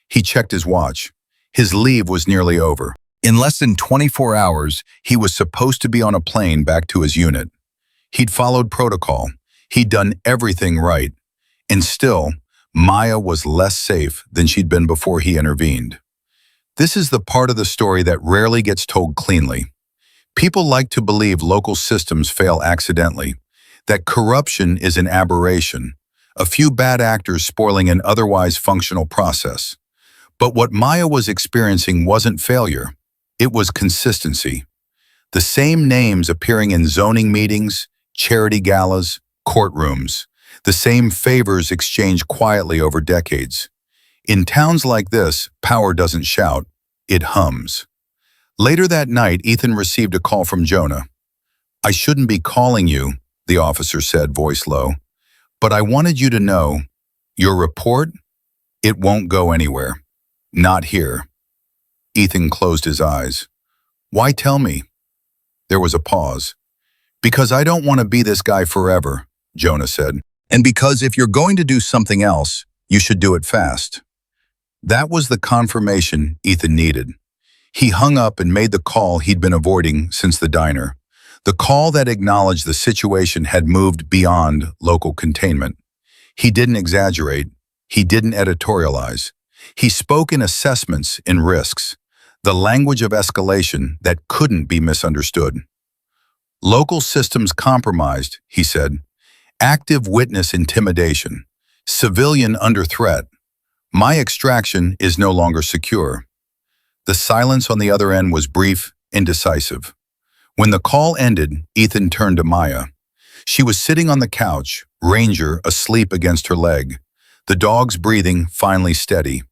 He checked his watch. His leave was nearly over. In less than 24 hours, he was supposed to be on a plane back to his unit. He'd followed protocol. He'd done everything right. And still, Maya was less safe than she'd been before he intervened. This is the part of the story that rarely gets told cleanly. People like to believe local systems fail accidentally, that corruption is an aberration, a few bad actors spoiling an otherwise functional process. But what Maya was experiencing wasn't failure, it was consistency. The same names appearing in zoning meetings, charity galas, courtrooms, the same favors exchanged quietly over decades. In towns like this, power doesn't shout, it hums. Later that night, Ethan received a call from Jonah. "I shouldn't be calling you," the officer said, voice low, "but I wanted you to know, your report, it won't go anywhere. Not here." Ethan closed his eyes. "Why tell me?" There was a pause. "Because I don't want to be this guy forever," Jonah said. "And because if you're going to do something else, you should do it fast." That was the confirmation Ethan needed. He hung up and made the call he'd been avoiding since the diner. The call that acknowledged the situation had moved beyond local containment. He didn't exaggerate. He didn't editorialize. He spoke in assessments, in risks, the language of escalation that couldn't be misunderstood. "Local systems compromised," he said. "Active witness intimidation. Civilian under threat. My extraction is no longer secure." The silence on the other end was brief, indecisive. When the call ended, Ethan turned to Maya. She was sitting on the couch, Ranger asleep against her leg, the dog's breathing finally steady.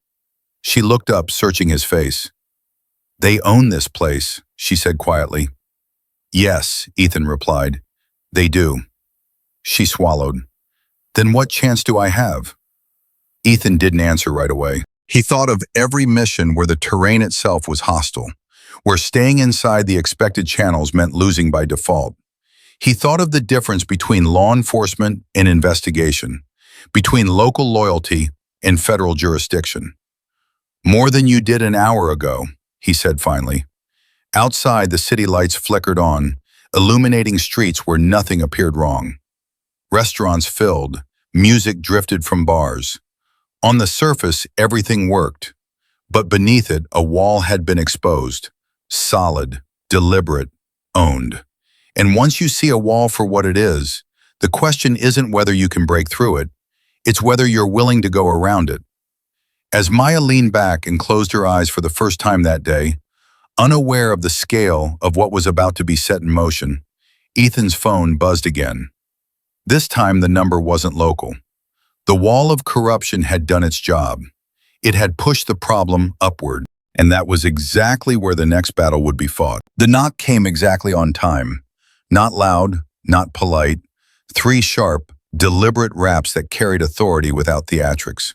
She looked up, searching his face. "They own this place," she said quietly. "Yes," Ethan replied. "They do." She swallowed. "Then what chance do I have?" Ethan didn't answer right away. He thought of every mission where the terrain itself was hostile, where staying inside the expected channels meant losing by default. He thought of the difference between law enforcement and investigation, between local loyalty and federal jurisdiction. "More than you did an hour ago," he said finally. Outside, the city lights flickered on, illuminating streets where nothing appeared wrong. Restaurants filled, music drifted from bars. On the surface, everything worked, but beneath it, a wall had been exposed. Solid, deliberate, owned. And once you see a wall for what it is, the question isn't whether you can break through it, it's whether you're willing to go around it. As Maya leaned back and closed her eyes for the first time that day, unaware of the scale of what was about to be set in motion, Ethan's phone buzzed again. This time the number wasn't local. The wall of corruption had done its job. It had pushed the problem upward, and that was exactly where the next battle would be fought. The knock came exactly on time. Not loud, not polite. 3 sharp, deliberate raps that carried authority without theatrics.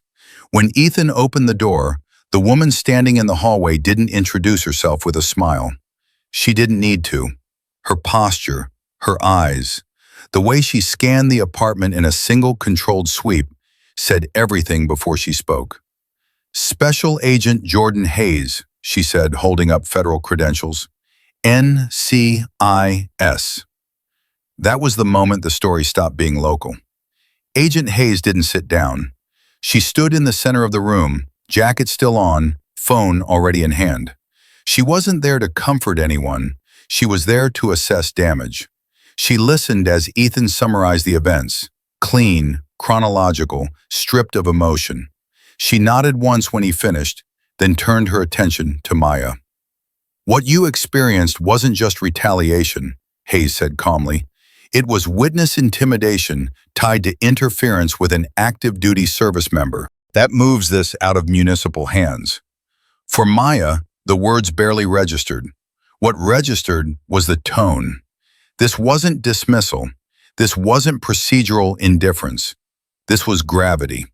When Ethan opened the door, the woman standing in the hallway didn't introduce herself with a smile. She didn't need to. Her posture, her eyes, The way she scanned the apartment in a single controlled sweep said everything before she spoke. "Special Agent Jordan Hayes," she said, holding up federal credentials. "NCIS." That was the moment the story stopped being local. Agent Hayes didn't sit down. She stood in the center of the room, jacket still on, phone already in hand. She wasn't there to comfort anyone. She was there to assess damage. She listened as Ethan summarized the events, clean, chronological, stripped of emotion. She nodded once when he finished, then turned her attention to Maya. "What you experienced wasn't just retaliation," Hayes said calmly. "It was witness intimidation tied to interference with an active duty service member. That moves this out of municipal hands." For Maya, the words barely registered. What registered was the tone. This wasn't dismissal. This wasn't procedural indifference. This was gravity.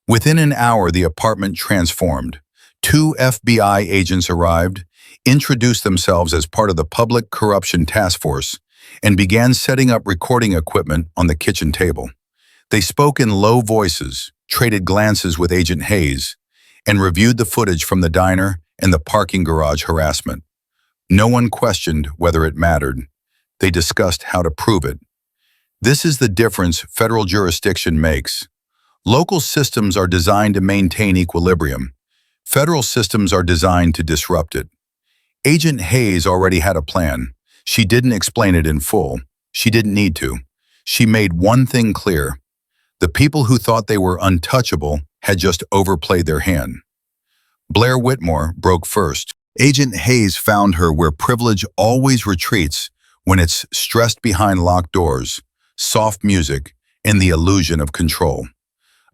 Within an hour, the apartment transformed. 2 FBI agents arrived, introduced themselves as part of the Public Corruption Task Force, and began setting up recording equipment on the kitchen table. They spoke in low voices, traded glances with Agent Hayes, and reviewed the footage from the diner and the parking garage harassment. No one questioned whether it mattered. They discussed how to prove it. This is the difference federal jurisdiction makes. Local systems are designed to maintain equilibrium. Federal systems are designed to disrupt it. Agent Hayes already had a plan. She didn't explain it in full. She didn't need to. She made one thing clear. The people who thought they were untouchable had just overplayed their hand. Blair Whitmore broke first. Agent Hayes found her where privilege always retreats when it's stressed behind locked doors, soft music, and the illusion of control.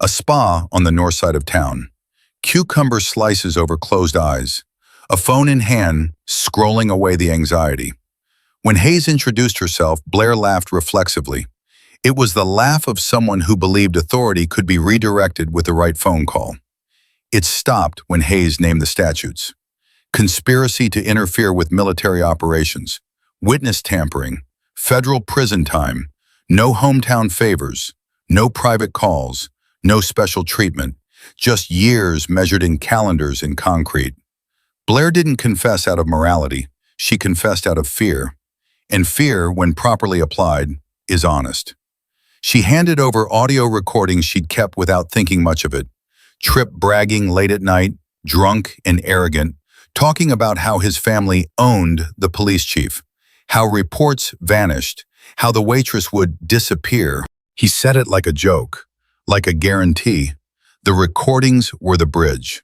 A spa on the north side of town. Cucumber slices over closed eyes. A phone in hand, scrolling away the anxiety. When Hayes introduced herself, Blair laughed reflexively. It was the laugh of someone who believed authority could be redirected with the right phone call. It stopped when Hayes named the statutes. Conspiracy to interfere with military operations, witness tampering, federal prison time, no hometown favors, no private calls, no special treatment, just years measured in calendars and concrete. Blair didn't confess out of morality, she confessed out of fear. And fear, when properly applied, is honest. She handed over audio recordings she'd kept without thinking much of it. Tripp bragging late at night, drunk and arrogant, talking about how his family owned the police chief, how reports vanished, how the waitress would disappear. He said it like a joke, like a guarantee. The recordings were the bridge.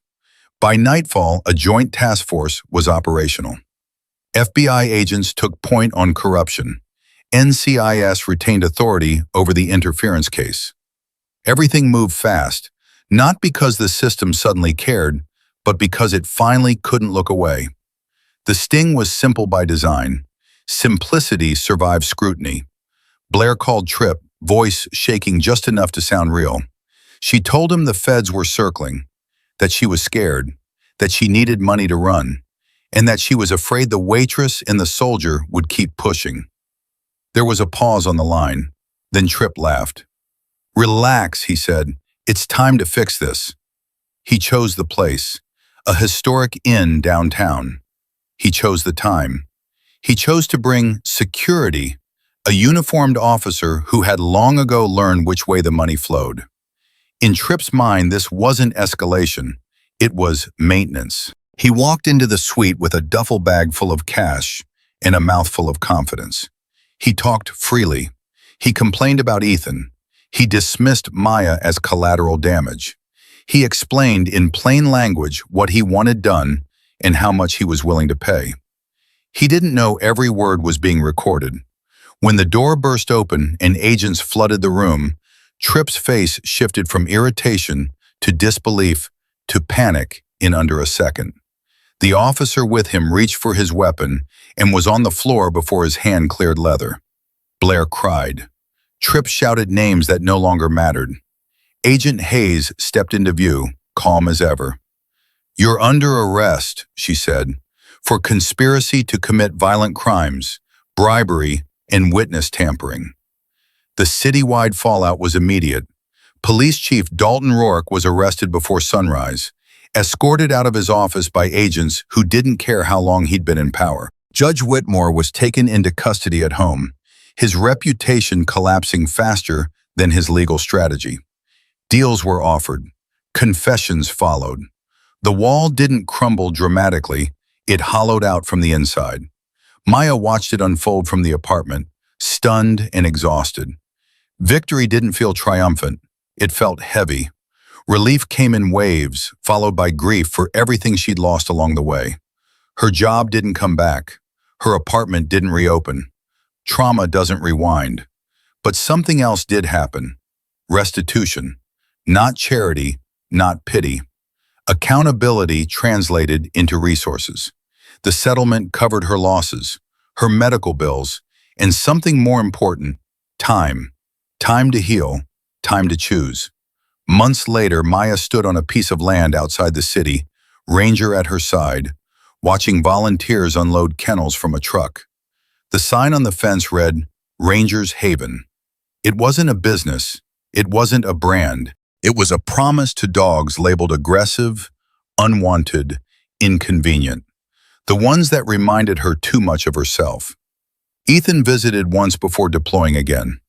By nightfall, a joint task force was operational. FBI agents took point on corruption. NCIS retained authority over the interference case. Everything moved fast, not because the system suddenly cared, but because it finally couldn't look away. The sting was simple by design. Simplicity survived scrutiny. Blair called Tripp, voice shaking just enough to sound real. She told him the feds were circling, that she was scared, that she needed money to run, and that she was afraid the waitress and the soldier would keep pushing. There was a pause on the line. Then Tripp laughed. "Relax," he said. "It's time to fix this." He chose the place, a historic inn downtown. He chose the time. He chose to bring security, a uniformed officer who had long ago learned which way the money flowed. In Tripp's mind, this wasn't escalation. It was maintenance. He walked into the suite with a duffel bag full of cash and a mouthful of confidence. He talked freely. He complained about Ethan. He dismissed Maya as collateral damage. He explained in plain language what he wanted done and how much he was willing to pay. He didn't know every word was being recorded. When the door burst open and agents flooded the room, Tripp's face shifted from irritation to disbelief to panic in under a second. The officer with him reached for his weapon and was on the floor before his hand cleared leather. Blair cried. Tripp shouted names that no longer mattered. Agent Hayes stepped into view, calm as ever. "You're under arrest," she said, "for conspiracy to commit violent crimes, bribery, and witness tampering." The citywide fallout was immediate. Police Chief Dalton Rourke was arrested before sunrise, escorted out of his office by agents who didn't care how long he'd been in power. Judge Whitmore was taken into custody at home, his reputation collapsing faster than his legal strategy. Deals were offered. Confessions followed. The wall didn't crumble dramatically, it hollowed out from the inside. Maya watched it unfold from the apartment, stunned and exhausted. Victory didn't feel triumphant, it felt heavy. Relief came in waves, followed by grief for everything she'd lost along the way. Her job didn't come back. Her apartment didn't reopen. Trauma doesn't rewind. But something else did happen. Restitution. Not charity, not pity. Accountability translated into resources. The settlement covered her losses, her medical bills, and something more important, time. Time to heal, time to choose. Months later, Maya stood on a piece of land outside the city, ranger at her side, watching volunteers unload kennels from a truck. The sign on the fence read, Ranger's Haven. It wasn't a business. It wasn't a brand. It was a promise to dogs labeled aggressive, unwanted, inconvenient. The ones that reminded her too much of herself. Ethan visited once before deploying again.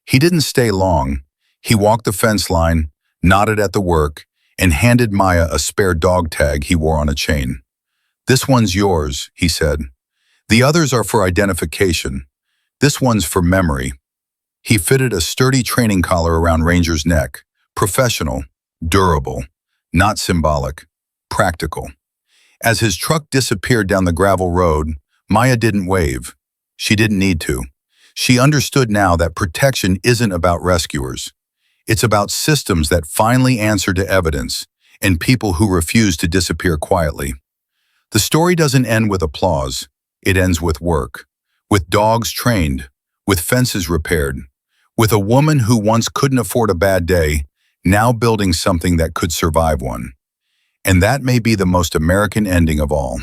He didn't stay long. He walked the fence line, nodded at the work, and handed Maya a spare dog tag he wore on a chain. "This one's yours," he said. "The others are for identification. This one's for memory." He fitted a sturdy training collar around Ranger's neck. Professional, durable, not symbolic, practical. As his truck disappeared down the gravel road, Maya didn't wave. She didn't need to. She understood now that protection isn't about rescuers. It's about systems that finally answer to evidence and people who refuse to disappear quietly. The story doesn't end with applause. It ends with work, with dogs trained, with fences repaired, with a woman who once couldn't afford a bad day, now building something that could survive one. And that may be the most American ending of all.